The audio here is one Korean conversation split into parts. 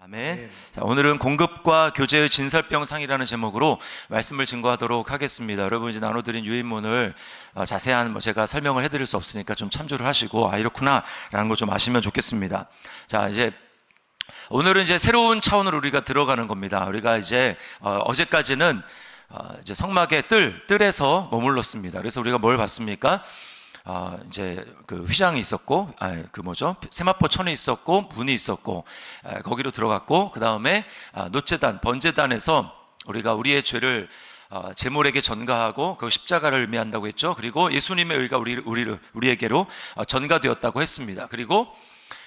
아멘. 네. 자, 오늘은 공급과 교제의 진설병상이라는 제목으로 말씀을 증거하도록 하겠습니다. 여러분 이제 나눠드린 유인문을 자세한 제가 설명을 해드릴 수 없으니까 좀 참조를 하시고 이렇구나 라는 거 좀 아시면 좋겠습니다. 자, 이제 오늘은 이제 새로운 차원으로 우리가 들어가는 겁니다. 우리가 이제 어제까지는 이제 성막의 뜰에서 머물렀습니다. 그래서 우리가 뭘 봤습니까? 이제 그 휘장이 있었고, 세마포 천이 있었고, 문이 있었고, 거기로 들어갔고, 그 다음에 노제단, 번제단에서 우리가 우리의 죄를 제물에게 전가하고 그 십자가를 의미한다고 했죠. 그리고 예수님의 의가 우리에게로 전가되었다고 했습니다. 그리고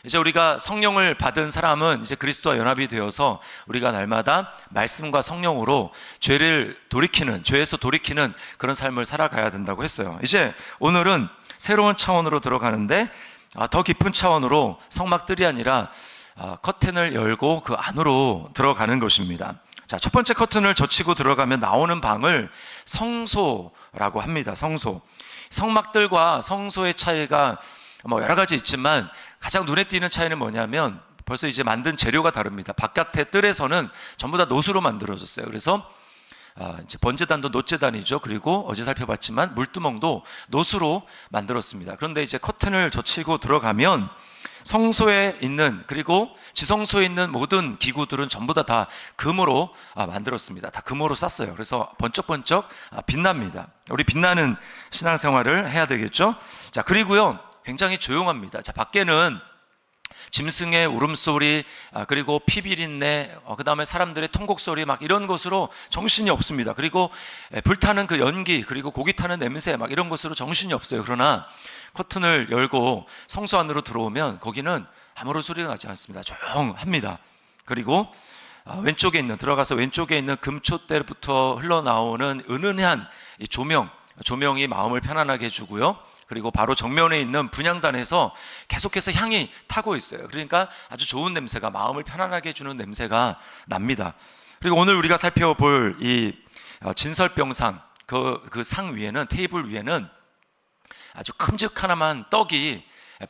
이제 우리가 성령을 받은 사람은 이제 그리스도와 연합이 되어서 우리가 날마다 말씀과 성령으로 죄에서 돌이키는 그런 삶을 살아가야 된다고 했어요. 이제 오늘은 새로운 차원으로 들어가는데 더 깊은 차원으로 성막들이 아니라 커튼을 열고 그 안으로 들어가는 것입니다. 자, 첫 번째 커튼을 젖히고 들어가면 나오는 방을 성소라고 합니다. 성막들과 성소의 차이가 여러 가지 있지만 가장 눈에 띄는 차이는 뭐냐면 벌써 이제 만든 재료가 다릅니다. 바깥의 뜰에서는 전부 다 노수로 만들어졌어요. 그래서 이제 번제단도 노제단이죠. 그리고 어제 살펴봤지만 물두멍도 노수로 만들었습니다. 그런데 이제 커튼을 젖히고 들어가면 성소에 있는, 그리고 지성소에 있는 모든 기구들은 전부 다 금으로 만들었습니다. 다 금으로 쌌어요. 그래서 번쩍번쩍 빛납니다. 우리 빛나는 신앙생활을 해야 되겠죠. 자, 그리고요 굉장히 조용합니다. 자, 밖에는 짐승의 울음소리, 그리고 피비린내, 그 다음에 사람들의 통곡소리 이런 것으로 정신이 없습니다. 그리고 불타는 그 연기, 그리고 고기 타는 냄새 이런 것으로 정신이 없어요. 그러나 커튼을 열고 성소 안으로 들어오면 거기는 아무런 소리가 나지 않습니다. 조용합니다. 그리고 들어가서 왼쪽에 있는 금촛대부터 흘러나오는 은은한 이 조명이 마음을 편안하게 해주고요. 그리고 바로 정면에 있는 분향단에서 계속해서 향이 타고 있어요. 그러니까 아주 좋은 냄새가, 마음을 편안하게 해주는 냄새가 납니다. 그리고 오늘 우리가 살펴볼 이 진설병상, 그 상 위에는, 테이블 위에는 아주 큼직하나만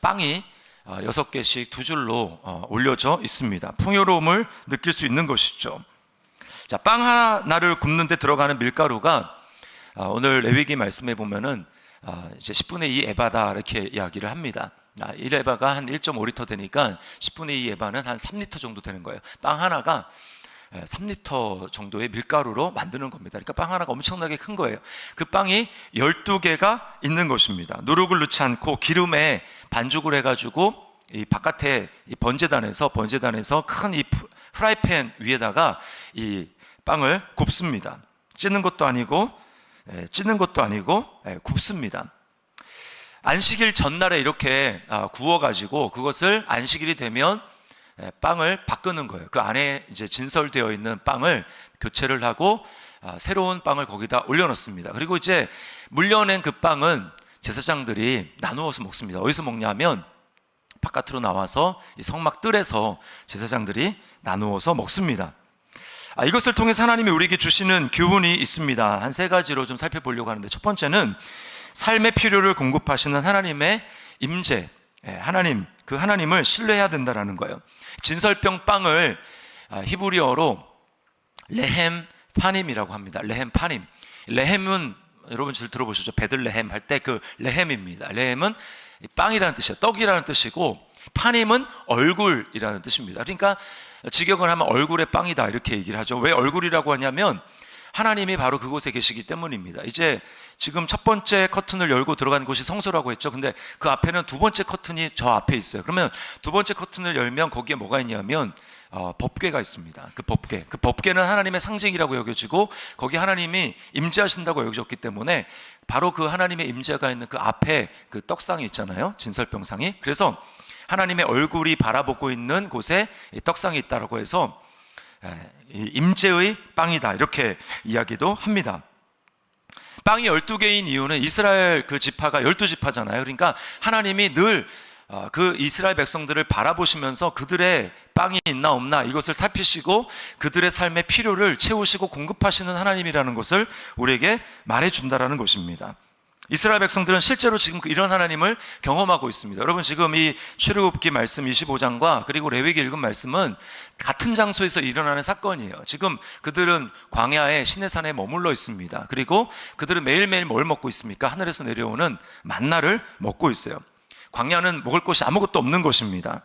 빵이 6개씩 두 줄로 올려져 있습니다. 풍요로움을 느낄 수 있는 것이죠. 자, 빵 하나를 굽는 데 들어가는 밀가루가 오늘 레위기 말씀에 보면은 이제 10분의 2 에바다 이렇게 이야기를 합니다. 1에바가 한 1.5리터 되니까 10분의 2 에바는 한 3리터 정도 되는 거예요. 빵 하나가 3리터 정도의 밀가루로 만드는 겁니다. 그러니까 빵 하나가 엄청나게 큰 거예요. 그 빵이 12개가 있는 것입니다. 누룩을 넣지 않고 기름에 반죽을 해가지고 이 바깥에 이 번제단에서 큰 이 프라이팬 위에다가 이 빵을 굽습니다. 찌는 것도 아니고 굽습니다. 안식일 전날에 이렇게 구워가지고 그것을 안식일이 되면 빵을 바꾸는 거예요. 그 안에 이제 진설되어 있는 빵을 교체를 하고 새로운 빵을 거기다 올려놓습니다. 그리고 이제 물려낸 그 빵은 제사장들이 나누어서 먹습니다. 어디서 먹냐면 바깥으로 나와서 이 성막 뜰에서 제사장들이 나누어서 먹습니다. 이것을 통해서 하나님이 우리에게 주시는 교훈이 있습니다. 한 3가지로 좀 살펴보려고 하는데, 첫 번째는 삶의 필요를 공급하시는 하나님의 임재, 그 하나님을 신뢰해야 된다는 거예요. 진설병 빵을 히브리어로 레헴 파님이라고 합니다. 레헴 파님. 레헴은 여러분 잘 들어보셨죠? 베들레헴 할 때 그 레헴입니다. 레헴은 빵이라는 뜻이에요. 떡이라는 뜻이고, 파님은 얼굴이라는 뜻입니다. 그러니까 직역을 하면 얼굴의 빵이다 이렇게 얘기를 하죠. 왜 얼굴이라고 하냐면 하나님이 바로 그곳에 계시기 때문입니다. 이제 지금 첫 번째 커튼을 열고 들어간 곳이 성소라고 했죠. 근데 그 앞에는 두 번째 커튼이 저 앞에 있어요. 그러면 두 번째 커튼을 열면 거기에 뭐가 있냐면 법궤가 있습니다. 그 법궤는 하나님의 상징이라고 여겨지고 거기 하나님이 임재하신다고 여겨졌기 때문에 바로 그 하나님의 임재가 있는 그 앞에 그 떡상이 있잖아요. 진설병상이. 그래서 하나님의 얼굴이 바라보고 있는 곳에 떡상이 있다고 해서 임재의 빵이다 이렇게 이야기도 합니다. 빵이 12개인 이유는 이스라엘 그 지파가 12지파잖아요. 그러니까 하나님이 늘 그 이스라엘 백성들을 바라보시면서 그들의 빵이 있나 없나 이것을 살피시고 그들의 삶의 필요를 채우시고 공급하시는 하나님이라는 것을 우리에게 말해준다라는 것입니다. 이스라엘 백성들은 실제로 지금 이런 하나님을 경험하고 있습니다. 여러분, 지금 이 출애굽기 말씀 25장과 그리고 레위기 읽은 말씀은 같은 장소에서 일어나는 사건이에요. 지금 그들은 광야의 시내산에 머물러 있습니다. 그리고 그들은 매일매일 뭘 먹고 있습니까? 하늘에서 내려오는 만나를 먹고 있어요. 광야는 먹을 것이 아무것도 없는 것입니다.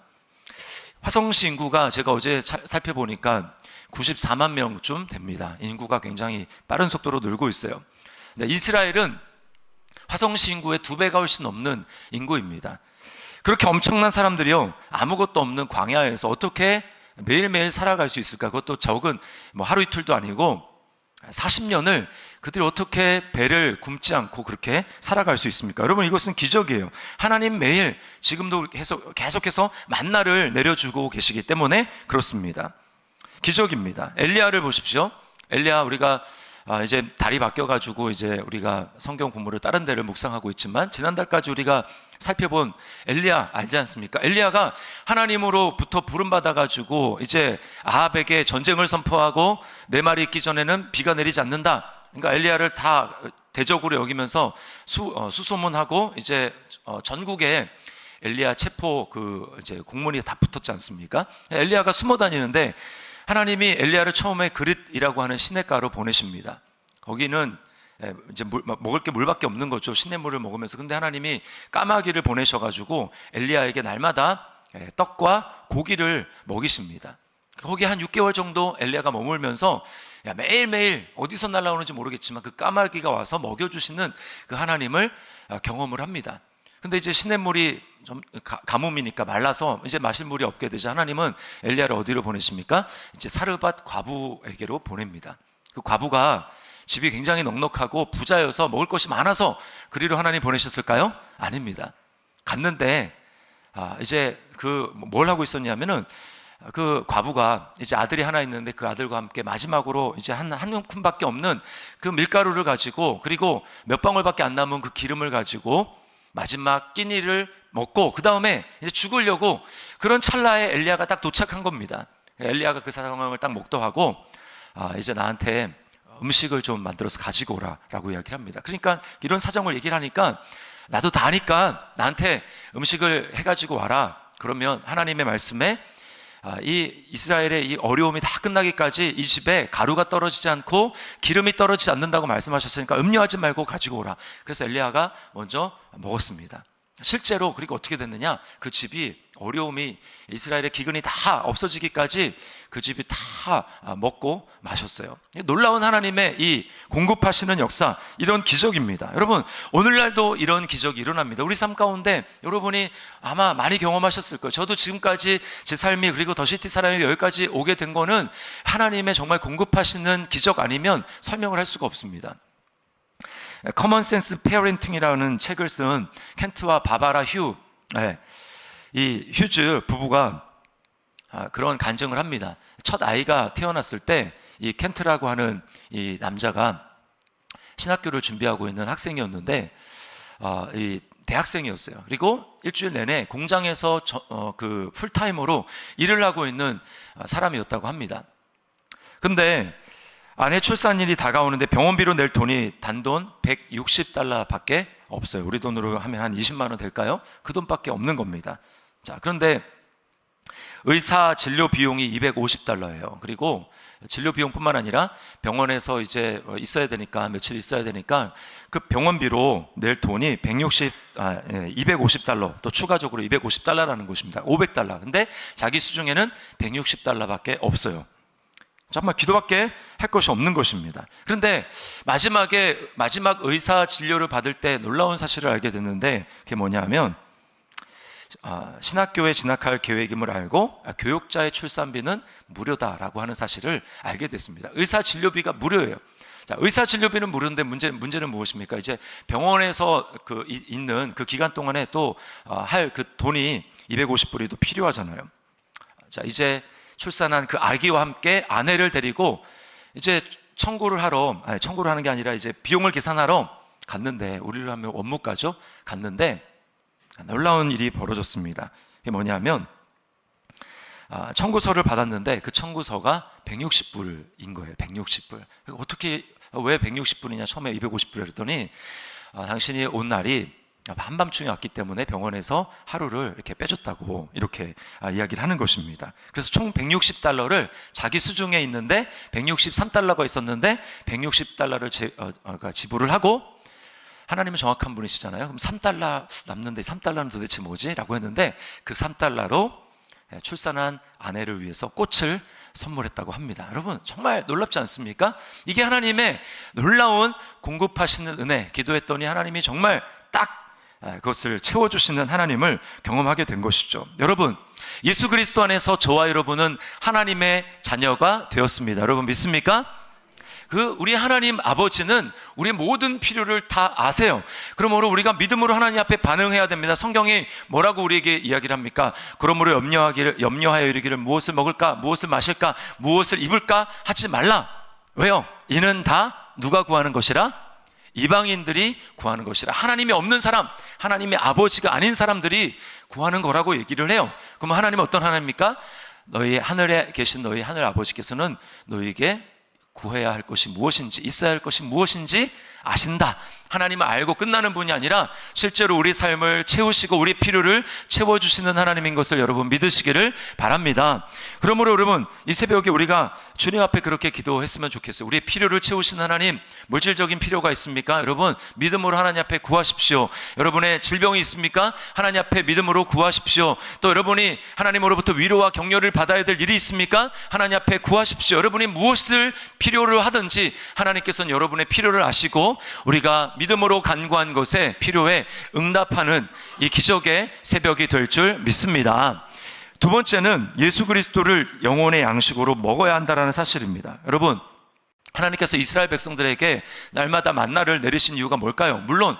화성시 인구가 제가 어제 살펴보니까 94만 명쯤 됩니다. 인구가 굉장히 빠른 속도로 늘고 있어요. 근데 이스라엘은 화성시 인구의 2배가 훨씬 넘는 인구입니다. 그렇게 엄청난 사람들이요, 아무것도 없는 광야에서 어떻게 매일매일 살아갈 수 있을까? 그것도 적은 하루 이틀도 아니고 40년을 그들이 어떻게 배를 굶지 않고 그렇게 살아갈 수 있습니까? 여러분, 이것은 기적이에요. 하나님 매일 지금도 계속해서 만나를 내려주고 계시기 때문에 그렇습니다. 기적입니다. 엘리야를 보십시오. 엘리야, 우리가 이제 달이 바뀌어가지고 이제 우리가 성경 공부를 다른 데를 묵상하고 있지만, 지난달까지 우리가 살펴본 엘리야 알지 않습니까? 엘리야가 하나님으로부터 부름받아가지고 이제 아합에게 전쟁을 선포하고 내 말이 있기 전에는 비가 내리지 않는다. 그러니까 엘리야를 다 대적으로 여기면서 수소문하고 이제 전국에 엘리야 체포 이제 공문이 다 붙었지 않습니까? 엘리야가 숨어 다니는데 하나님이 엘리야를 처음에 그릿이라고 하는 시냇가로 보내십니다. 거기는 이제 먹을 게 물밖에 없는 거죠. 시냇물을 먹으면서. 근데 하나님이 까마귀를 보내셔가지고 엘리야에게 날마다 떡과 고기를 먹이십니다. 거기 한 6개월 정도 엘리야가 머물면서 매일매일 어디서 날아오는지 모르겠지만 그 까마귀가 와서 먹여주시는 그 하나님을 경험을 합니다. 근데 이제 시냇물이 좀 가뭄이니까 말라서 이제 마실 물이 없게 되자 하나님은 엘리야를 어디로 보내십니까? 이제 사르밧 과부에게로 보냅니다. 그 과부가 집이 굉장히 넉넉하고 부자여서 먹을 것이 많아서 그리로 하나님 보내셨을까요? 아닙니다. 갔는데 이제 뭘 하고 있었냐면은 그 과부가 이제 아들이 하나 있는데 그 아들과 함께 마지막으로 이제 한 움큼밖에 없는 그 밀가루를 가지고, 그리고 몇 방울밖에 안 남은 그 기름을 가지고 마지막 끼니를 먹고 그 다음에 이제 죽으려고, 그런 찰나에 엘리야가 딱 도착한 겁니다. 엘리야가 그 상황을 딱 목도하고 이제 나한테 음식을 좀 만들어서 가지고 오라 라고 이야기를 합니다. 그러니까 이런 사정을 얘기를 하니까 나도 다 아니까 나한테 음식을 해가지고 와라. 그러면 하나님의 말씀에 이 이스라엘의 이 어려움이 다 끝나기까지 이 집에 가루가 떨어지지 않고 기름이 떨어지지 않는다고 말씀하셨으니까 음료하지 말고 가지고 오라. 그래서 엘리야가 먼저 먹었습니다. 실제로 그리고 어떻게 됐느냐, 그 집이 어려움이, 이스라엘의 기근이 다 없어지기까지 그 집이 다 먹고 마셨어요. 놀라운 하나님의 이 공급하시는 역사, 이런 기적입니다. 여러분, 오늘날도 이런 기적이 일어납니다. 우리 삶 가운데 여러분이 아마 많이 경험하셨을 거예요. 저도 지금까지 제 삶이, 그리고 더시티 사람이 여기까지 오게 된 거는 하나님의 정말 공급하시는 기적 아니면 설명을 할 수가 없습니다. 커먼 센스 페어renting이라는 책을 쓴 켄트와 바바라 이 휴즈 부부가 그런 간증을 합니다. 첫 아이가 태어났을 때 이 켄트라고 하는 이 남자가 신학교를 준비하고 있는 학생이었는데 이 대학생이었어요. 그리고 일주일 내내 공장에서 그 풀타임으로 일을 하고 있는 사람이었다고 합니다. 근데 아내 출산일이 다가오는데 병원비로 낼 돈이 단돈 $160 밖에 없어요. 우리 돈으로 하면 한 20만 원 될까요? 그 돈밖에 없는 겁니다. 자, 그런데 의사 진료 비용이 $250예요. 그리고 진료 비용뿐만 아니라 병원에서 이제 있어야 되니까, 며칠 있어야 되니까 그 병원비로 낼 돈이 $250, 또 추가적으로 $250라는 것입니다. $500. 근데 자기 수중에는 $160밖에 없어요. 정말 기도밖에 할 것이 없는 것입니다. 그런데 마지막 의사 진료를 받을 때 놀라운 사실을 알게 됐는데, 그게 뭐냐면 신학교에 진학할 계획임을 알고 교육자의 출산비는 무료다라고 하는 사실을 알게 됐습니다. 의사 진료비가 무료예요. 자, 의사 진료비는 무료인데 문제는 무엇입니까? 이제 병원에서 있는 그 기간 동안에 또 할 그 돈이 $250이 또 필요하잖아요. 자, 이제 출산한 그 아기와 함께 아내를 데리고 이제 청구를 하는 게 아니라 이제 비용을 계산하러 갔는데, 우리를 하면 원무과죠. 갔는데 놀라운 일이 벌어졌습니다. 이게 뭐냐면 청구서를 받았는데 그 청구서가 $160인 거예요. $160. 어떻게, 왜 $160이냐, 처음에 $250 그랬더니 당신이 온 날이 한밤중에 왔기 때문에 병원에서 하루를 이렇게 빼줬다고 이렇게 이야기를 하는 것입니다. 그래서 총 160달러를 자기 수중에 있는데 163달러가 있었는데 160달러를 지불을 하고, 하나님은 정확한 분이시잖아요. 그럼 3달러 남는데 3달러는 도대체 뭐지? 라고 했는데 그 3달러로 출산한 아내를 위해서 꽃을 선물했다고 합니다. 여러분, 정말 놀랍지 않습니까? 이게 하나님의 놀라운 공급하시는 은혜, 기도했더니 하나님이 정말 딱 그것을 채워주시는 하나님을 경험하게 된 것이죠. 여러분, 예수 그리스도 안에서 저와 여러분은 하나님의 자녀가 되었습니다. 여러분 믿습니까? 우리 하나님 아버지는 우리 모든 필요를 다 아세요. 그러므로 우리가 믿음으로 하나님 앞에 반응해야 됩니다. 성경이 뭐라고 우리에게 이야기를 합니까? 그러므로 염려하여 이르기를 무엇을 먹을까? 무엇을 마실까? 무엇을 입을까? 하지 말라. 왜요? 이는 다 누가 구하는 것이라? 이방인들이 구하는 것이라. 하나님이 없는 사람, 하나님의 아버지가 아닌 사람들이 구하는 거라고 얘기를 해요. 그럼 하나님은 어떤 하나님입니까? 너희 하늘에 계신 너희 하늘 아버지께서는 너희에게 구해야 할 것이 무엇인지, 있어야 할 것이 무엇인지 아신다. 하나님은 알고 끝나는 분이 아니라 실제로 우리 삶을 채우시고 우리 필요를 채워주시는 하나님인 것을 여러분 믿으시기를 바랍니다. 그러므로 여러분, 이 새벽에 우리가 주님 앞에 그렇게 기도했으면 좋겠어요. 우리의 필요를 채우시는 하나님, 물질적인 필요가 있습니까? 여러분 믿음으로 하나님 앞에 구하십시오. 여러분의 질병이 있습니까? 하나님 앞에 믿음으로 구하십시오. 또 여러분이 하나님으로부터 위로와 격려를 받아야 될 일이 있습니까? 하나님 앞에 구하십시오. 여러분이 무엇을 필요로 하든지 하나님께서는 여러분의 필요를 아시고 우리가 믿음으로 간구한 것에 필요에 응답하는 이 기적의 새벽이 될 줄 믿습니다. 두 번째는 예수 그리스도를 영혼의 양식으로 먹어야 한다는 사실입니다. 여러분, 하나님께서 이스라엘 백성들에게 날마다 만나를 내리신 이유가 뭘까요? 물론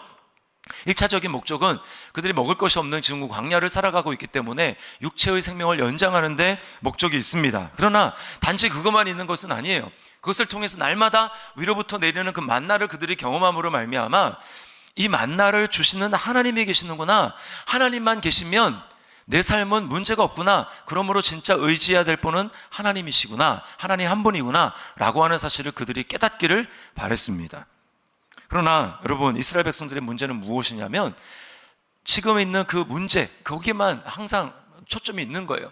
1차적인 목적은 그들이 먹을 것이 없는 지금 광야를 살아가고 있기 때문에 육체의 생명을 연장하는 데 목적이 있습니다. 그러나 단지 그것만 있는 것은 아니에요. 그것을 통해서 날마다 위로부터 내리는 그 만나를 그들이 경험함으로 말미암아 이 만나를 주시는 하나님이 계시는구나, 하나님만 계시면 내 삶은 문제가 없구나, 그러므로 진짜 의지해야 될 분은 하나님이시구나, 하나님 한 분이구나 라고 하는 사실을 그들이 깨닫기를 바랬습니다. 그러나 여러분, 이스라엘 백성들의 문제는 무엇이냐면 지금 있는 그 문제, 거기만 항상 초점이 있는 거예요.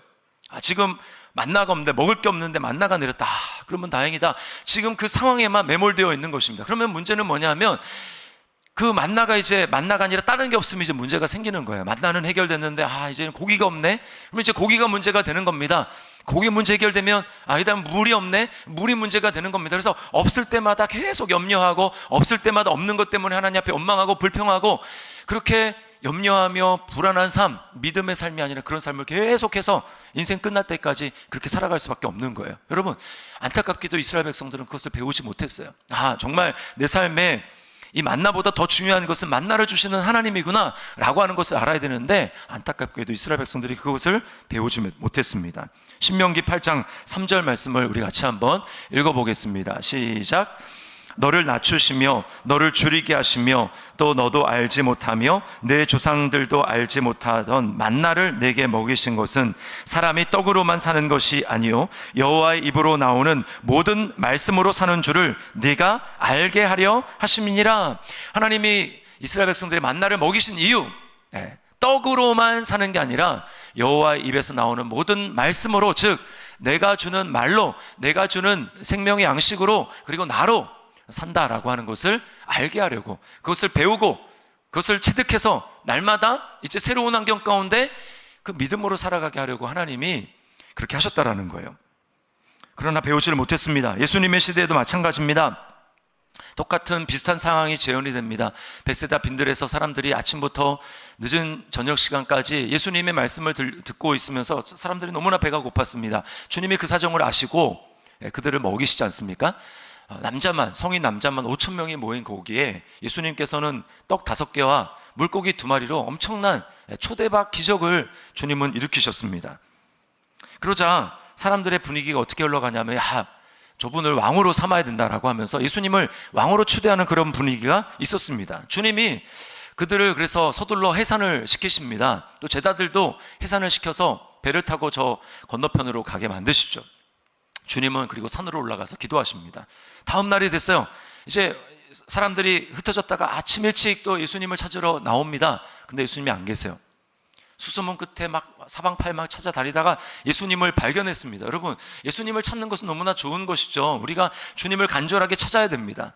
지금 만나가 없는데, 먹을 게 없는데 만나가 내렸다. 그러면 다행이다. 지금 그 상황에만 매몰되어 있는 것입니다. 그러면 문제는 뭐냐면 그 만나가 이제 만나가 아니라 다른 게 없으면 이제 문제가 생기는 거예요. 만나는 해결됐는데 이제는 고기가 없네. 그러면 이제 고기가 문제가 되는 겁니다. 고기 문제 해결되면 일단 물이 없네. 물이 문제가 되는 겁니다. 그래서 없을 때마다 계속 염려하고, 없을 때마다 없는 것 때문에 하나님 앞에 원망하고 불평하고, 그렇게 염려하며 불안한 삶, 믿음의 삶이 아니라 그런 삶을 계속해서 인생 끝날 때까지 그렇게 살아갈 수밖에 없는 거예요. 여러분, 안타깝게도 이스라엘 백성들은 그것을 배우지 못했어요. 정말 내 삶에 이 만나보다 더 중요한 것은 만나를 주시는 하나님이구나 라고 하는 것을 알아야 되는데, 안타깝게도 이스라엘 백성들이 그것을 배우지 못했습니다. 신명기 8장 3절 말씀을 우리 같이 한번 읽어보겠습니다. 시작. 너를 낮추시며 너를 줄이게 하시며 또 너도 알지 못하며 내 조상들도 알지 못하던 만나를 내게 먹이신 것은 사람이 떡으로만 사는 것이 아니요 여호와의 입으로 나오는 모든 말씀으로 사는 줄을 네가 알게 하려 하심이니라. 하나님이 이스라엘 백성들의 만나를 먹이신 이유, 떡으로만 사는 게 아니라 여호와의 입에서 나오는 모든 말씀으로, 즉 내가 주는 말로, 내가 주는 생명의 양식으로, 그리고 나로 산다라고 하는 것을 알게 하려고, 그것을 배우고 그것을 체득해서 날마다 이제 새로운 환경 가운데 그 믿음으로 살아가게 하려고 하나님이 그렇게 하셨다라는 거예요. 그러나 배우지를 못했습니다. 예수님의 시대에도 마찬가지입니다. 똑같은 비슷한 상황이 재현이 됩니다. 베세다 빈들에서 사람들이 아침부터 늦은 저녁 시간까지 예수님의 말씀을 듣고 있으면서 사람들이 너무나 배가 고팠습니다. 주님이 그 사정을 아시고 그들을 먹이시지 않습니까? 성인 남자만 5,000명이 모인 거기에 예수님께서는 떡 5개와 물고기 2마리로 엄청난 초대박 기적을 주님은 일으키셨습니다. 그러자 사람들의 분위기가 어떻게 흘러가냐면 저분을 왕으로 삼아야 된다라고 하면서 예수님을 왕으로 추대하는 그런 분위기가 있었습니다. 주님이 그들을 그래서 서둘러 해산을 시키십니다. 또 제자들도 해산을 시켜서 배를 타고 저 건너편으로 가게 만드시죠. 주님은 그리고 산으로 올라가서 기도하십니다. 다음 날이 됐어요. 이제 사람들이 흩어졌다가 아침 일찍 또 예수님을 찾으러 나옵니다. 근데 예수님이 안 계세요. 수소문 끝에 막 사방팔방 찾아다니다가 예수님을 발견했습니다. 여러분, 예수님을 찾는 것은 너무나 좋은 것이죠. 우리가 주님을 간절하게 찾아야 됩니다.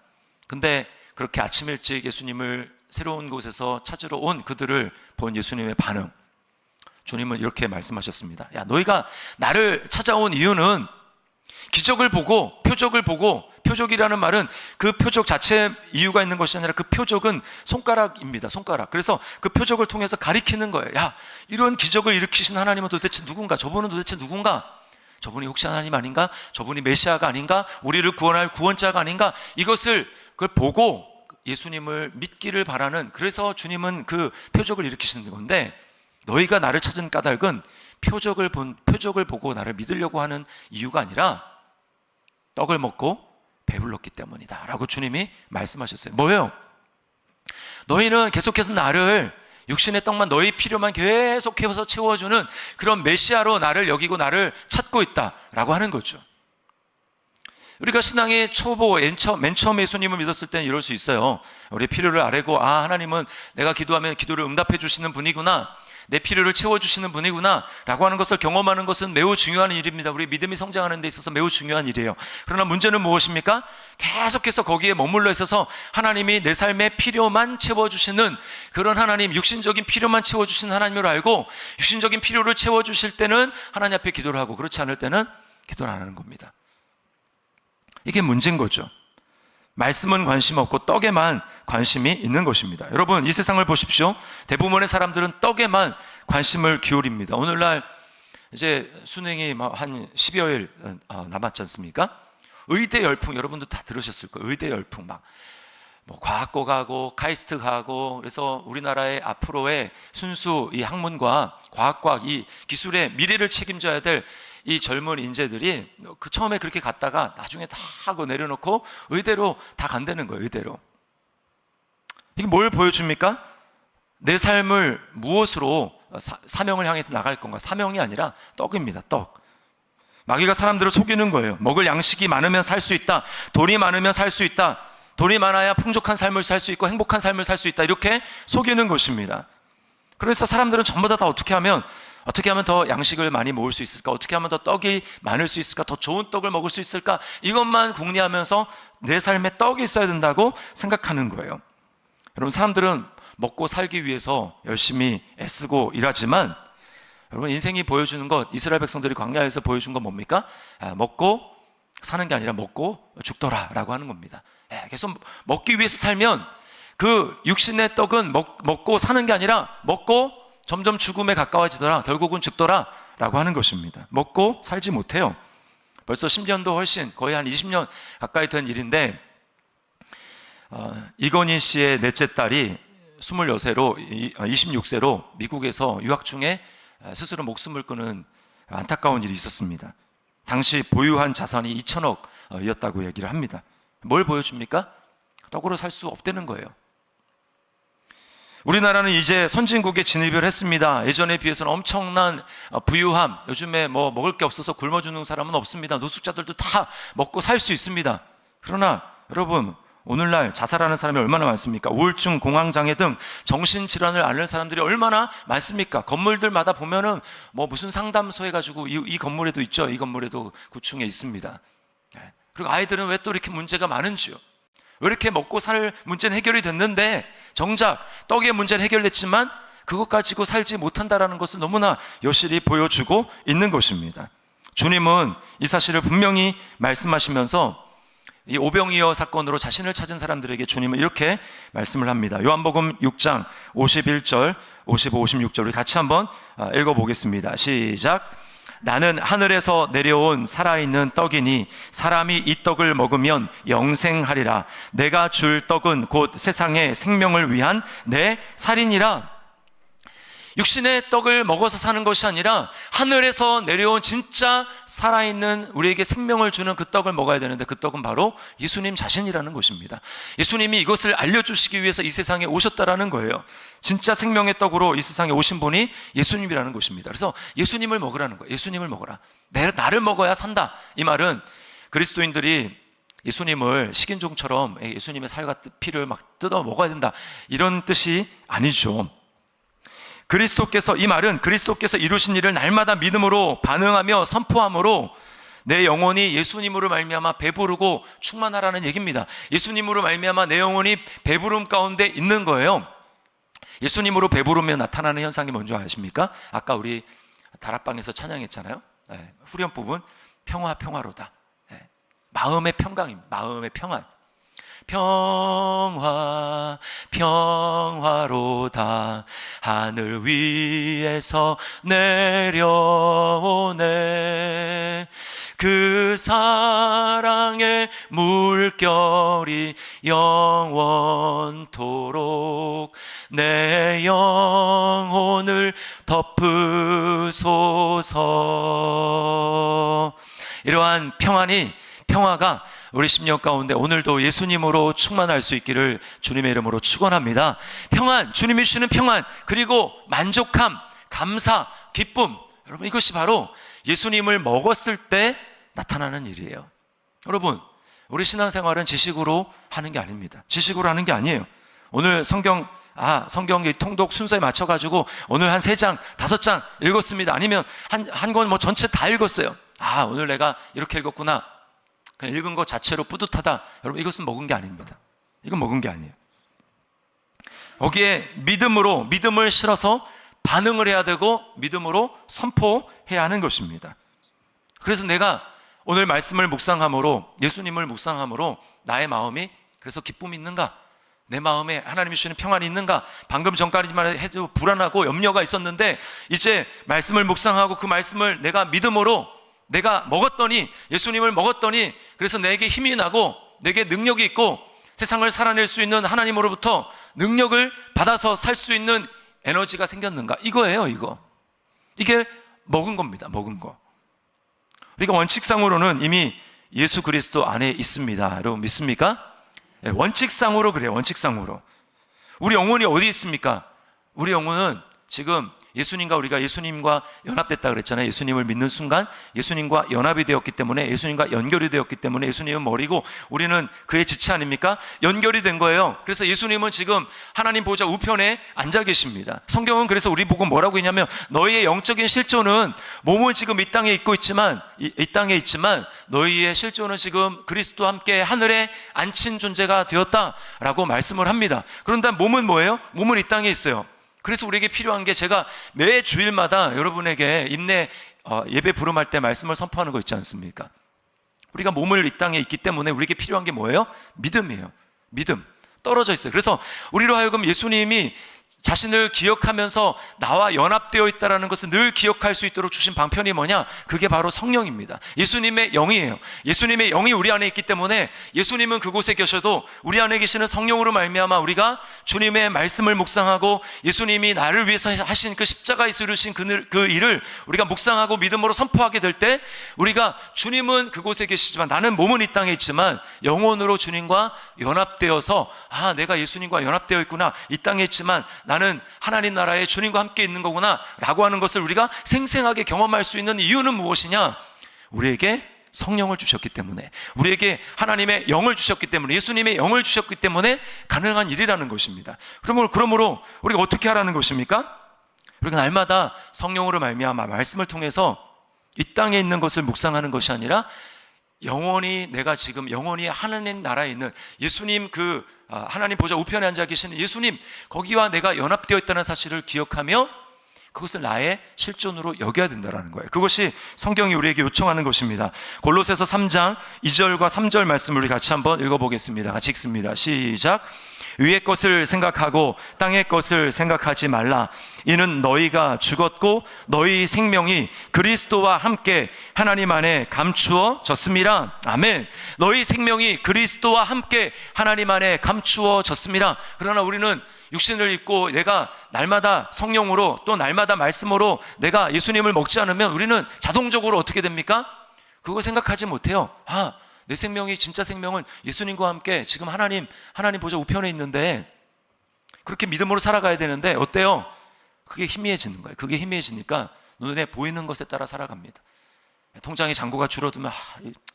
근데 그렇게 아침 일찍 예수님을 새로운 곳에서 찾으러 온 그들을 본 예수님의 반응, 주님은 이렇게 말씀하셨습니다. 야, 너희가 나를 찾아온 이유는 기적을 보고, 표적을 보고, 표적이라는 말은 그 표적 자체에 이유가 있는 것이 아니라 그 표적은 손가락입니다. 손가락. 그래서 그 표적을 통해서 가리키는 거예요. 야, 이런 기적을 일으키신 하나님은 도대체 누군가? 저분은 도대체 누군가? 저분이 혹시 하나님 아닌가? 저분이 메시아가 아닌가? 우리를 구원할 구원자가 아닌가? 그걸 보고 예수님을 믿기를 바라는, 그래서 주님은 그 표적을 일으키시는 건데, 너희가 나를 찾은 까닭은 표적을 보고 나를 믿으려고 하는 이유가 아니라 떡을 먹고 배불렀기 때문이다 라고 주님이 말씀하셨어요. 뭐예요? 너희는 계속해서 나를, 육신의 떡만, 너희 필요만 계속해서 채워주는 그런 메시아로 나를 여기고 나를 찾고 있다 라고 하는 거죠. 우리가 신앙의 초보, 맨 처음 예수님을 믿었을 때는 이럴 수 있어요. 우리 필요를 아뢰고, 아, 하나님은 내가 기도하면 기도를 응답해 주시는 분이구나, 내 필요를 채워주시는 분이구나 라고 하는 것을 경험하는 것은 매우 중요한 일입니다. 우리 믿음이 성장하는 데 있어서 매우 중요한 일이에요. 그러나 문제는 무엇입니까? 계속해서 거기에 머물러 있어서 하나님이 내 삶의 필요만 채워주시는 그런 하나님, 육신적인 필요만 채워주시는 하나님을 알고, 육신적인 필요를 채워주실 때는 하나님 앞에 기도를 하고, 그렇지 않을 때는 기도를 안 하는 겁니다. 이게 문제인 거죠. 말씀은 관심 없고 떡에만 관심이 있는 것입니다. 여러분, 이 세상을 보십시오. 대부분의 사람들은 떡에만 관심을 기울입니다. 오늘날 이제 수능이 한 10여일 남았지 않습니까? 의대 열풍, 여러분도 다 들으셨을 거예요. 의대 열풍, 과학고 가고 카이스트 가고, 그래서 우리나라의 앞으로의 순수 이 학문과 과학과 이 기술의 미래를 책임져야 될 이 젊은 인재들이 처음에 그렇게 갔다가 나중에 다 하고 내려놓고 의대로 다 간다는 거예요. 의대로. 이게 뭘 보여줍니까? 내 삶을 무엇으로 사명을 향해서 나갈 건가? 사명이 아니라 떡입니다. 떡. 마귀가 사람들을 속이는 거예요. 먹을 양식이 많으면 살 수 있다, 돈이 많으면 살 수 있다, 돈이 많아야 풍족한 삶을 살 수 있고 행복한 삶을 살 수 있다, 이렇게 속이는 것입니다. 그래서 사람들은 전부 다 어떻게 하면 더 양식을 많이 모을 수 있을까? 어떻게 하면 더 떡이 많을 수 있을까? 더 좋은 떡을 먹을 수 있을까? 이것만 궁리하면서 내 삶에 떡이 있어야 된다고 생각하는 거예요. 여러분, 사람들은 먹고 살기 위해서 열심히 애쓰고 일하지만, 여러분, 인생이 보여주는 것, 이스라엘 백성들이 광야에서 보여준 건 뭡니까? 먹고 사는 게 아니라 먹고 죽더라 라고 하는 겁니다. 계속 먹기 위해서 살면 그 육신의 떡은 먹고 사는 게 아니라 먹고 점점 죽음에 가까워지더라, 결국은 죽더라 라고 하는 것입니다. 먹고 살지 못해요. 벌써 10년도 훨씬, 거의 한 20년 가까이 된 일인데, 이건희 씨의 넷째 딸이 26세로 미국에서 유학 중에 스스로 목숨을 끊은 안타까운 일이 있었습니다. 당시 보유한 자산이 2천억이었다고 얘기를 합니다. 뭘 보여줍니까? 떡으로 살 수 없다는 거예요. 우리나라는 이제 선진국에 진입을 했습니다. 예전에 비해서는 엄청난 부유함, 요즘에 먹을 게 없어서 굶어 죽는 사람은 없습니다. 노숙자들도 다 먹고 살 수 있습니다. 그러나 여러분, 오늘날 자살하는 사람이 얼마나 많습니까? 우울증, 공황장애 등 정신질환을 앓는 사람들이 얼마나 많습니까? 건물들마다 보면은 무슨 상담소 해가지고 이 건물에도 있죠. 이 건물에도 9층에 있습니다. 그리고 아이들은 왜 또 이렇게 문제가 많은지요? 왜 이렇게 먹고 살 문제는 해결이 됐는데 정작 떡의 문제는 해결됐지만 그것 가지고 살지 못한다라는 것을 너무나 여실히 보여주고 있는 것입니다. 주님은 이 사실을 분명히 말씀하시면서 이 오병이어 사건으로 자신을 찾은 사람들에게 주님은 이렇게 말씀을 합니다. 요한복음 6장 51절, 55, 56절 우리 같이 한번 읽어보겠습니다. 시작. 나는 하늘에서 내려온 살아있는 떡이니 사람이 이 떡을 먹으면 영생하리라. 내가 줄 떡은 곧 세상의 생명을 위한 내 살이니라. 육신의 떡을 먹어서 사는 것이 아니라 하늘에서 내려온 진짜 살아있는 우리에게 생명을 주는 그 떡을 먹어야 되는데, 그 떡은 바로 예수님 자신이라는 것입니다. 예수님이 이것을 알려주시기 위해서 이 세상에 오셨다라는 거예요. 진짜 생명의 떡으로 이 세상에 오신 분이 예수님이라는 것입니다. 그래서 예수님을 먹으라는 거예요. 예수님을 먹어라. 나를 먹어야 산다. 이 말은 그리스도인들이 예수님을 식인종처럼 예수님의 살과 피를 막 뜯어 먹어야 된다, 이런 뜻이 아니죠. 그리스도께서, 이 말은 그리스도께서 이루신 일을 날마다 믿음으로 반응하며 선포함으로 내 영혼이 예수님으로 말미암아 배부르고 충만하라는 얘기입니다. 예수님으로 말미암아 내 영혼이 배부름 가운데 있는 거예요. 예수님으로 배부르면 나타나는 현상이 뭔지 아십니까? 아까 우리 다락방에서 찬양했잖아요. 후렴 부분, 평화 평화로다. 마음의 평강입니다. 마음의 평안. 평화 평화로다. 하늘 위에서 내려오네. 그 사랑의 물결이 영원토록 내 영혼을 덮으소서. 이러한 평화가 우리 심령 가운데 오늘도 예수님으로 충만할 수 있기를 주님의 이름으로 축원합니다. 평안, 주님이 주시는 평안, 그리고 만족함, 감사, 기쁨, 여러분 이것이 바로 예수님을 먹었을 때 나타나는 일이에요. 여러분, 우리 신앙생활은 지식으로 하는 게 아닙니다. 지식으로 하는 게 아니에요. 오늘 성경 통독 순서에 맞춰가지고 오늘 한 3장, 5장 읽었습니다. 아니면 한 권 전체 다 읽었어요. 오늘 내가 이렇게 읽었구나. 그냥 읽은 것 자체로 뿌듯하다. 여러분, 이것은 먹은 게 아닙니다. 이건 먹은 게 아니에요. 거기에 믿음을 실어서 반응을 해야 되고 믿음으로 선포해야 하는 것입니다. 그래서 내가 오늘 말씀을 묵상함으로, 예수님을 묵상함으로 나의 마음이 그래서 기쁨이 있는가? 내 마음에 하나님이 주시는 평안이 있는가? 방금 전까지만 해도 불안하고 염려가 있었는데 이제 말씀을 묵상하고 그 말씀을 내가 믿음으로 내가 먹었더니, 예수님을 먹었더니 그래서 내게 힘이 나고 내게 능력이 있고 세상을 살아낼 수 있는 하나님으로부터 능력을 받아서 살 수 있는 에너지가 생겼는가? 이거예요. 이게 먹은 겁니다. 먹은 거. 우리가 원칙상으로는 이미 예수 그리스도 안에 있습니다. 여러분 믿습니까? 원칙상으로 그래요. 원칙상으로. 우리 영혼이 어디 있습니까? 우리 영혼은 지금 우리가 예수님과 연합됐다 그랬잖아요. 예수님을 믿는 순간 예수님과 연합이 되었기 때문에, 예수님과 연결이 되었기 때문에 예수님은 머리고 우리는 그의 지체 아닙니까? 연결이 된 거예요. 그래서 예수님은 지금 하나님 보좌 우편에 앉아 계십니다. 성경은 그래서 우리 보고 뭐라고 했냐면, 너희의 영적인 실존은 몸은 지금 이 땅에 있지만 너희의 실존은 지금 그리스도와 함께 하늘에 앉힌 존재가 되었다라고 말씀을 합니다. 그런데 몸은 뭐예요? 몸은 이 땅에 있어요. 그래서 우리에게 필요한 게, 제가 매 주일마다 여러분에게 예배 부름할 때 말씀을 선포하는 거 있지 않습니까? 우리가 몸을 이 땅에 있기 때문에 우리에게 필요한 게 뭐예요? 믿음이에요. 믿음. 떨어져 있어요. 그래서 우리로 하여금 예수님이 자신을 기억하면서 나와 연합되어 있다는 것을 늘 기억할 수 있도록 주신 방편이 뭐냐? 그게 바로 성령입니다. 예수님의 영이에요. 예수님의 영이 우리 안에 있기 때문에 예수님은 그곳에 계셔도 우리 안에 계시는 성령으로 말미암아 우리가 주님의 말씀을 묵상하고 예수님이 나를 위해서 하신 그 십자가에서 이루신 그 일을 우리가 묵상하고 믿음으로 선포하게 될 때, 우리가 주님은 그곳에 계시지만 나는 몸은 이 땅에 있지만 영혼으로 주님과 연합되어서, 내가 예수님과 연합되어 있구나, 이 땅에 있지만 나는 하나님 나라에 주님과 함께 있는 거구나 라고 하는 것을 우리가 생생하게 경험할 수 있는 이유는 무엇이냐? 우리에게 성령을 주셨기 때문에, 우리에게 하나님의 영을 주셨기 때문에, 예수님의 영을 주셨기 때문에 가능한 일이라는 것입니다. 그러므로 우리가 어떻게 하라는 것입니까? 우리가 날마다 성령으로 말미암아 말씀을 통해서 이 땅에 있는 것을 묵상하는 것이 아니라 내가 지금 영원히 하나님 나라에 있는 예수님, 하나님 보좌 우편에 앉아 계시는 예수님, 거기와 내가 연합되어 있다는 사실을 기억하며 그것을 나의 실존으로 여겨야 된다는 거예요. 그것이 성경이 우리에게 요청하는 것입니다. 골로새서 3장 2절과 3절 말씀을 우리 같이 한번 읽어보겠습니다. 같이 읽습니다. 시작. 위의 것을 생각하고 땅의 것을 생각하지 말라. 이는 너희가 죽었고 너희 생명이 그리스도와 함께 하나님 안에 감추어졌습니다. 아멘. 너희 생명이 그리스도와 함께 하나님 안에 감추어졌습니다. 그러나 우리는 육신을 입고 내가 날마다 성령으로 또 날마다 말씀으로 내가 예수님을 먹지 않으면 우리는 자동적으로 어떻게 됩니까? 그거 생각하지 못해요. 내 생명이, 진짜 생명은 예수님과 함께 지금 하나님 보좌 우편에 있는데, 그렇게 믿음으로 살아가야 되는데 어때요? 그게 희미해지는 거예요. 그게 희미해지니까 눈에 보이는 것에 따라 살아갑니다. 통장에 잔고가 줄어들면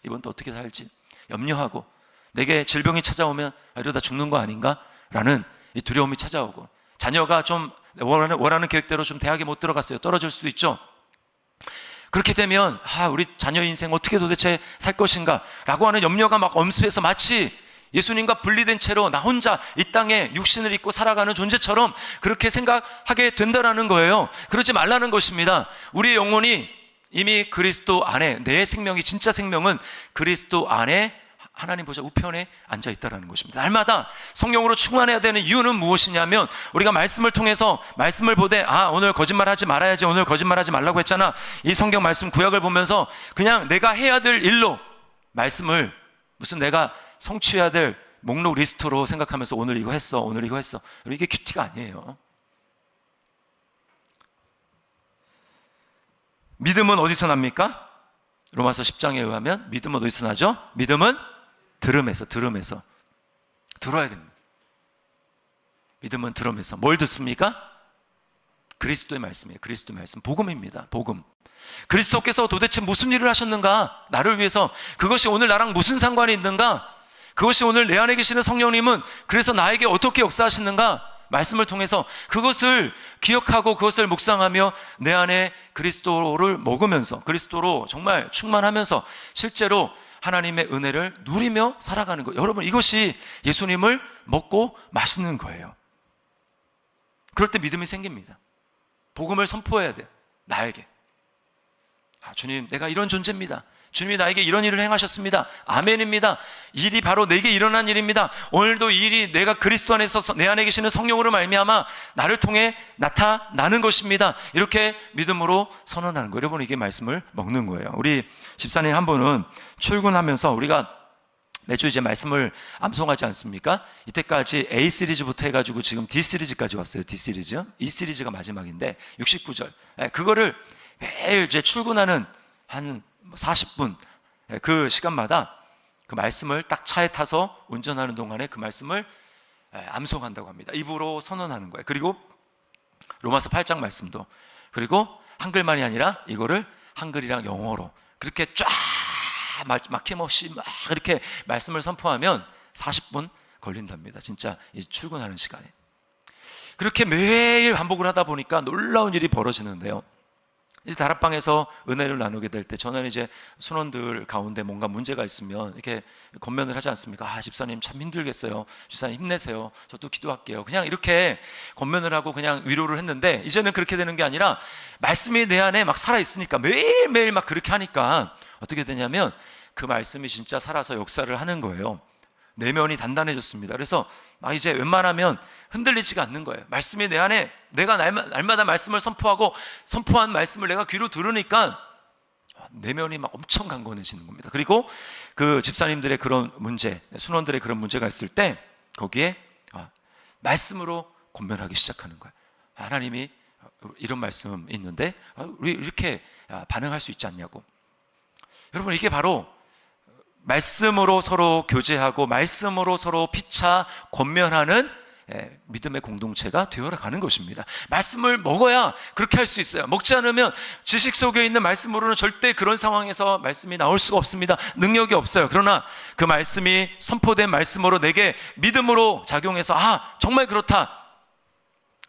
이번 또 어떻게 살지 염려하고, 내게 질병이 찾아오면 이러다 죽는 거 아닌가? 라는 이 두려움이 찾아오고, 자녀가 좀 원하는 계획대로 좀 대학에 못 들어갔어요. 떨어질 수도 있죠. 그렇게 되면 우리 자녀 인생 어떻게 도대체 살 것인가 라고 하는 염려가 막 엄습해서 마치 예수님과 분리된 채로 나 혼자 이 땅에 육신을 입고 살아가는 존재처럼 그렇게 생각하게 된다라는 거예요. 그러지 말라는 것입니다. 우리의 영혼이 이미 그리스도 안에, 내 생명이, 진짜 생명은 그리스도 안에 하나님 보좌 우편에 앉아 있다라는 것입니다. 날마다 성령으로 충만해야 되는 이유는 무엇이냐면, 우리가 말씀을 통해서 말씀을 보되 오늘 거짓말하지 말아야지, 오늘 거짓말하지 말라고 했잖아, 이 성경 말씀 구약을 보면서 그냥 내가 해야 될 일로 말씀을 무슨 내가 성취해야 될 목록 리스트로 생각하면서 오늘 이거 했어, 오늘 이거 했어. 이게 큐티가 아니에요. 믿음은 어디서 납니까? 로마서 10장에 의하면 믿음은 어디서 나죠? 믿음은 들음에서 들어야 됩니다. 믿음은 들음에서. 뭘 듣습니까? 그리스도의 말씀이에요. 그리스도의 말씀, 복음입니다. 복음. 그리스도께서 도대체 무슨 일을 하셨는가? 나를 위해서. 그것이 오늘 나랑 무슨 상관이 있는가? 그것이 오늘 내 안에 계시는 성령님은 그래서 나에게 어떻게 역사하시는가? 말씀을 통해서 그것을 기억하고 그것을 묵상하며 내 안에 그리스도를 먹으면서, 그리스도로 정말 충만하면서 실제로 하나님의 은혜를 누리며 살아가는 거예요. 여러분, 이것이 예수님을 먹고 마시는 거예요. 그럴 때 믿음이 생깁니다. 복음을 선포해야 돼요. 나에게. 주님, 내가 이런 존재입니다. 주님이 나에게 이런 일을 행하셨습니다. 아멘입니다. 일이 바로 내게 일어난 일입니다. 오늘도 이 일이 내가 그리스도 안에서 내 안에 계시는 성령으로 말미암아 나를 통해 나타나는 것입니다. 이렇게 믿음으로 선언하는 거예요. 여러분, 이게 말씀을 먹는 거예요. 우리 집사님 한 분은 출근하면서, 우리가 매주 이제 말씀을 암송하지 않습니까? 이때까지 A 시리즈부터 해가지고 지금 D 시리즈까지 왔어요. D 시리즈. E 시리즈가 마지막인데 69절. 그거를 매일 이제 출근하는 한 40분 그 시간마다 그 말씀을 딱 차에 타서 운전하는 동안에 그 말씀을 암송한다고 합니다. 입으로 선언하는 거예요. 그리고 로마서 8장 말씀도, 그리고 한글만이 아니라 이거를 한글이랑 영어로 그렇게 쫙 막힘없이 막 이렇게 말씀을 선포하면 40분 걸린답니다. 진짜 이 출근하는 시간에. 그렇게 매일 반복을 하다 보니까 놀라운 일이 벌어지는데요. 이제 다락방에서 은혜를 나누게 될 때 저는 이제 순원들 가운데 뭔가 문제가 있으면 이렇게 권면을 하지 않습니까? 집사님 참 힘들겠어요. 집사님 힘내세요. 저도 기도할게요. 그냥 이렇게 권면을 하고 그냥 위로를 했는데, 이제는 그렇게 되는 게 아니라 말씀이 내 안에 막 살아있으니까, 매일매일 막 그렇게 하니까 어떻게 되냐면 그 말씀이 진짜 살아서 역사를 하는 거예요. 내면이 단단해졌습니다. 그래서 막 이제 웬만하면 흔들리지가 않는 거예요. 말씀이 내 안에, 내가 날마다 말씀을 선포하고 선포한 말씀을 내가 귀로 들으니까 내면이 막 엄청 강건해지는 겁니다. 그리고 그 집사님들의 그런 문제, 순원들의 그런 문제가 있을 때 거기에 말씀으로 권면하기 시작하는 거예요. 하나님이 이런 말씀이 있는데 우리 이렇게 반응할 수 있지 않냐고. 여러분, 이게 바로 말씀으로 서로 교제하고 말씀으로 서로 피차 권면하는 믿음의 공동체가 되어가는 것입니다. 말씀을 먹어야 그렇게 할 수 있어요. 먹지 않으면 지식 속에 있는 말씀으로는 절대 그런 상황에서 말씀이 나올 수가 없습니다. 능력이 없어요. 그러나 그 말씀이 선포된 말씀으로 내게 믿음으로 작용해서 정말 그렇다,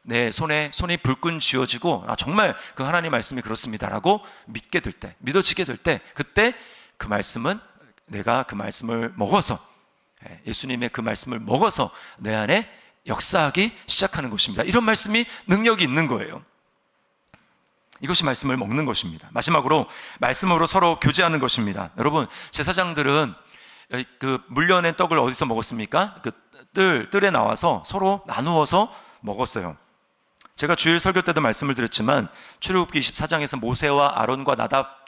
내 손이 불끈 쥐어지고 정말 그 하나님 말씀이 그렇습니다라고 믿게 될 때, 믿어지게 될 때, 그때 그 말씀은 내가 그 말씀을 먹어서, 예수님의 그 말씀을 먹어서 내 안에 역사하기 시작하는 것입니다. 이런 말씀이 능력이 있는 거예요. 이것이 말씀을 먹는 것입니다. 마지막으로 말씀으로 서로 교제하는 것입니다. 여러분, 제사장들은 그 물려낸 떡을 어디서 먹었습니까? 그 뜰에 나와서 서로 나누어서 먹었어요. 제가 주일 설교 때도 말씀을 드렸지만 출애굽기 24장에서 모세와 아론과 나답,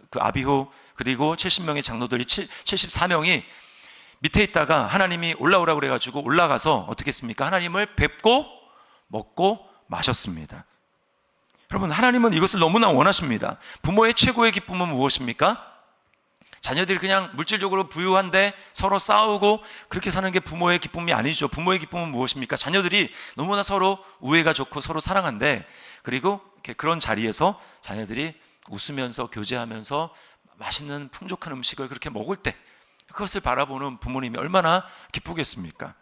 그 아비후, 그리고 70명의 장로들이 74명이 밑에 있다가 하나님이 올라오라고 그래가지고 올라가서 어떻게 했습니까? 하나님을 뵙고 먹고 마셨습니다. 여러분, 하나님은 이것을 너무나 원하십니다. 부모의 최고의 기쁨은 무엇입니까? 자녀들이 그냥 물질적으로 부유한데 서로 싸우고 그렇게 사는 게 부모의 기쁨이 아니죠. 부모의 기쁨은 무엇입니까? 자녀들이 너무나 서로 우애가 좋고 서로 사랑한데, 그리고 그런 자리에서 자녀들이 웃으면서 교제하면서 맛있는 풍족한 음식을 그렇게 먹을 때, 그것을 바라보는 부모님이 얼마나 기쁘겠습니까?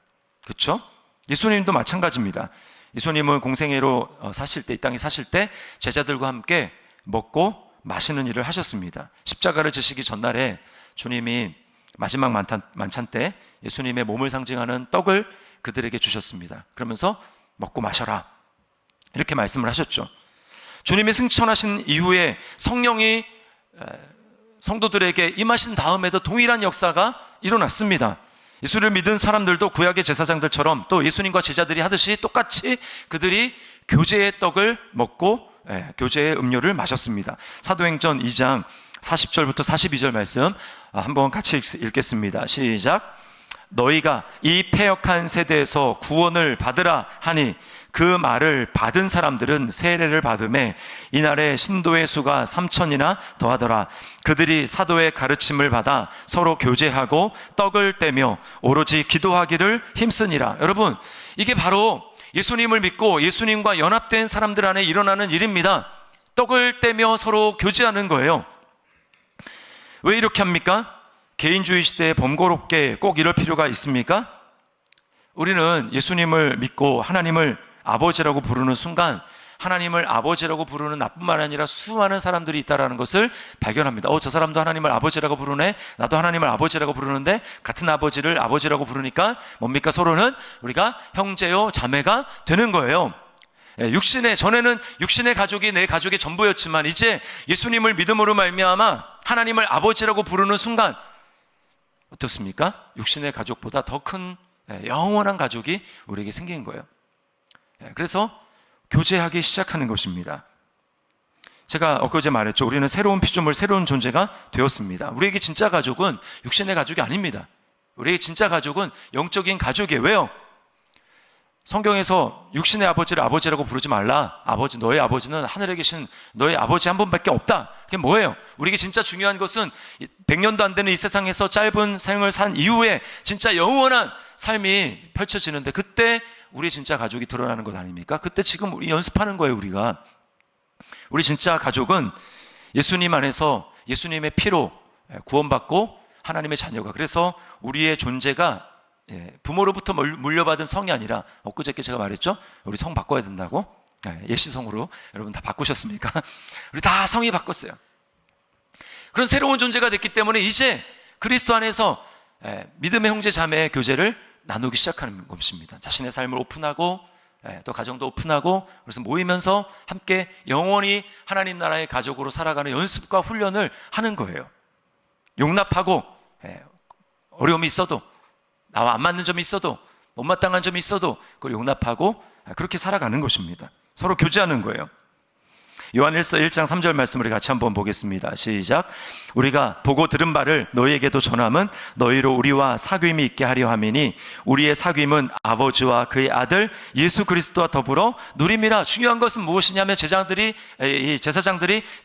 그렇죠? 예수님도 마찬가지입니다. 예수님은 공생애로 사실 때, 이 땅에 사실 때 제자들과 함께 먹고 마시는 일을 하셨습니다. 십자가를 지시기 전날에 주님이 마지막 만찬 때 예수님의 몸을 상징하는 떡을 그들에게 주셨습니다. 그러면서 먹고 마셔라, 이렇게 말씀을 하셨죠. 주님이 승천하신 이후에 성령이 성도들에게 임하신 다음에도 동일한 역사가 일어났습니다. 예수를 믿은 사람들도 구약의 제사장들처럼 또 예수님과 제자들이 하듯이 똑같이 그들이 교제의 떡을 먹고 교제의 음료를 마셨습니다. 사도행전 2장 40절부터 42절 말씀 한번 같이 읽겠습니다. 시작. 너희가 이 패역한 세대에서 구원을 받으라 하니 그 말을 받은 사람들은 세례를 받음에 이날에 신도의 수가 3,000이나 더하더라. 그들이 사도의 가르침을 받아 서로 교제하고 떡을 떼며 오로지 기도하기를 힘쓰니라. 여러분, 이게 바로 예수님을 믿고 예수님과 연합된 사람들 안에 일어나는 일입니다. 떡을 떼며 서로 교제하는 거예요. 왜 이렇게 합니까? 개인주의 시대에 번거롭게 꼭 이럴 필요가 있습니까? 우리는 예수님을 믿고 하나님을 아버지라고 부르는 순간 하나님을 아버지라고 부르는 나뿐만 아니라 수많은 사람들이 있다는 것을 발견합니다. 저 사람도 하나님을 아버지라고 부르네, 나도 하나님을 아버지라고 부르는데 같은 아버지를 아버지라고 부르니까 뭡니까? 서로는 우리가 형제요 자매가 되는 거예요. 전에는 육신의 가족이 내 가족의 전부였지만 이제 예수님을 믿음으로 말미암아 하나님을 아버지라고 부르는 순간 어떻습니까? 육신의 가족보다 더 큰 영원한 가족이 우리에게 생긴 거예요. 그래서 교제하기 시작하는 것입니다. 제가 엊그제 말했죠. 우리는 새로운 피조물, 새로운 존재가 되었습니다. 우리에게 진짜 가족은 육신의 가족이 아닙니다. 우리에게 진짜 가족은 영적인 가족이에요. 왜요? 성경에서 육신의 아버지를 아버지라고 부르지 말라. 너의 아버지는 하늘에 계신 너의 아버지 한 분밖에 없다. 그게 뭐예요? 우리에게 진짜 중요한 것은 100년도 안 되는 이 세상에서 짧은 삶을 산 이후에 진짜 영원한 삶이 펼쳐지는데 그때 우리 진짜 가족이 드러나는 것 아닙니까? 그때 지금 우리 연습하는 거예요, 우리가. 우리 진짜 가족은 예수님 안에서 예수님의 피로 구원받고 하나님의 자녀가. 그래서 우리의 존재가 부모로부터 물려받은 성이 아니라 엊그저께 제가 말했죠? 우리 성 바꿔야 된다고. 예시성으로 여러분 다 바꾸셨습니까? 우리 다 성이 바꿨어요. 그런 새로운 존재가 됐기 때문에 이제 그리스도 안에서 믿음의 형제 자매의 교제를 나누기 시작하는 것입니다. 자신의 삶을 오픈하고 또 가정도 오픈하고 그래서 모이면서 함께 영원히 하나님 나라의 가족으로 살아가는 연습과 훈련을 하는 거예요. 용납하고 어려움이 있어도 나와 안 맞는 점이 있어도 못마땅한 점이 있어도 그걸 용납하고 그렇게 살아가는 것입니다. 서로 교제하는 거예요. 요한일서 1장 3절 말씀을 같이 한번 보겠습니다. 시작. 우리가 보고 들은 바를 너희에게도 전함은 너희로 우리와 사귐이 있게 하려 함이니 우리의 사귐은 아버지와 그의 아들 예수 그리스도와 더불어 누림이라. 중요한 것은 무엇이냐면 제사장들이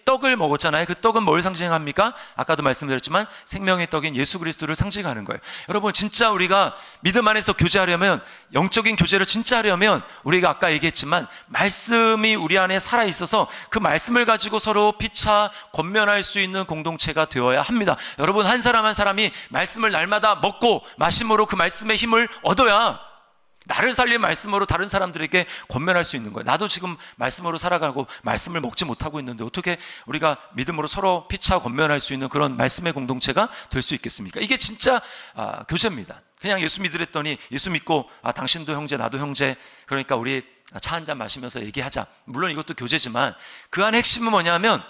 떡을 먹었잖아요. 그 떡은 뭘 상징합니까? 아까도 말씀드렸지만 생명의 떡인 예수 그리스도를 상징하는 거예요. 여러분, 진짜 우리가 믿음 안에서 교제하려면, 영적인 교제를 진짜 하려면 우리가 아까 얘기했지만 말씀이 우리 안에 살아있어서 그 말씀을 가지고 서로 피차 권면할 수 있는 공동체가 되어야 합니다. 여러분, 한 사람 한 사람이 말씀을 날마다 먹고 마심으로 그 말씀의 힘을 얻어야 나를 살린 말씀으로 다른 사람들에게 권면할 수 있는 거예요. 나도 지금 말씀으로 살아가고 말씀을 먹지 못하고 있는데 어떻게 우리가 믿음으로 서로 피차 권면할 수 있는 그런 말씀의 공동체가 될 수 있겠습니까? 이게 진짜 교제입니다. 그냥 예수 믿으랬더니 예수 믿고 당신도 형제 나도 형제, 그러니까 우리 차 한잔 마시면서 얘기하자. 물론 이것도 교제지만 그 안의 핵심은 뭐냐면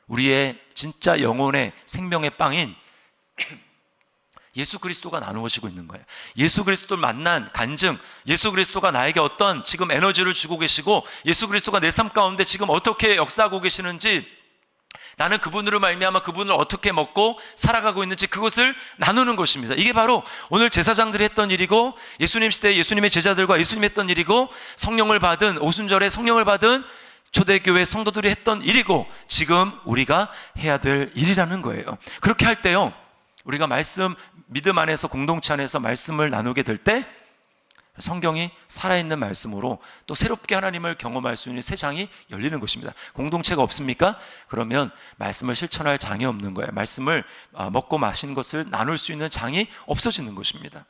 우리의 진짜 영혼의 생명의 빵인 예수 그리스도가 나누어지고 있는 거예요. 예수 그리스도를 만난 간증, 예수 그리스도가 나에게 어떤 지금 에너지를 주고 계시고 예수 그리스도가 내 삶 가운데 지금 어떻게 역사하고 계시는지, 나는 그분으로 말미암아 그분을 어떻게 먹고 살아가고 있는지 그것을 나누는 것입니다. 이게 바로 오늘 제사장들이 했던 일이고 예수님 시대에 예수님의 제자들과 예수님이 했던 일이고 성령을 받은 오순절에 성령을 받은 초대교회 성도들이 했던 일이고 지금 우리가 해야 될 일이라는 거예요. 그렇게 할 때요, 우리가 믿음 안에서 공동체 안에서 말씀을 나누게 될 때 성경이 살아있는 말씀으로 또 새롭게 하나님을 경험할 수 있는 새 장이 열리는 것입니다. 공동체가 없습니까? 그러면 말씀을 실천할 장이 없는 거예요. 말씀을 먹고 마신 것을 나눌 수 있는 장이 없어지는 것입니다.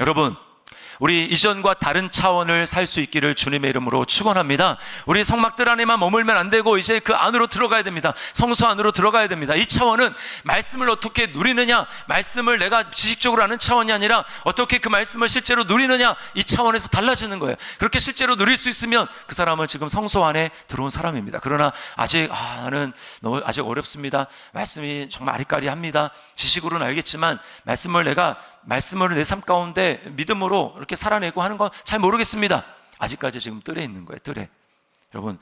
여러분, 우리 이전과 다른 차원을 살 수 있기를 주님의 이름으로 축원합니다. 우리 성막들 안에만 머물면 안 되고 이제 그 안으로 들어가야 됩니다. 성소 안으로 들어가야 됩니다. 이 차원은 말씀을 어떻게 누리느냐, 말씀을 내가 지식적으로 아는 차원이 아니라 어떻게 그 말씀을 실제로 누리느냐, 이 차원에서 달라지는 거예요. 그렇게 실제로 누릴 수 있으면 그 사람은 지금 성소 안에 들어온 사람입니다. 그러나 아직 나는 너무 아직 어렵습니다. 말씀이 정말 아리까리합니다. 지식으로는 알겠지만 말씀을 내 삶 가운데 믿음으로 이렇게 살아내고 하는 건 잘 모르겠습니다. 아직까지 지금 뜰에 있는 거예요. 뜰에. 여러분,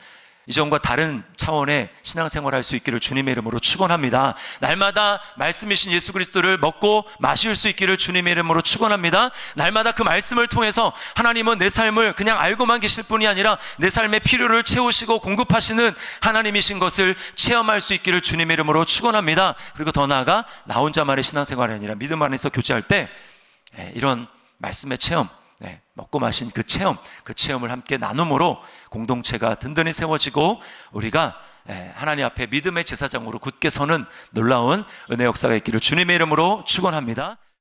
이전과 다른 차원의 신앙생활을 할 수 있기를 주님의 이름으로 축원합니다. 날마다 말씀이신 예수 그리스도를 먹고 마실 수 있기를 주님의 이름으로 축원합니다. 날마다 그 말씀을 통해서 하나님은 내 삶을 그냥 알고만 계실 뿐이 아니라 내 삶의 필요를 채우시고 공급하시는 하나님이신 것을 체험할 수 있기를 주님의 이름으로 축원합니다. 그리고 더 나아가 나 혼자만의 신앙생활이 아니라 믿음 안에서 교제할 때 이런 말씀의 체험, 먹고 마신 그 체험을 함께 나눔으로 공동체가 든든히 세워지고 우리가 하나님 앞에 믿음의 제사장으로 굳게 서는 놀라운 은혜 역사가 있기를 주님의 이름으로 축원합니다.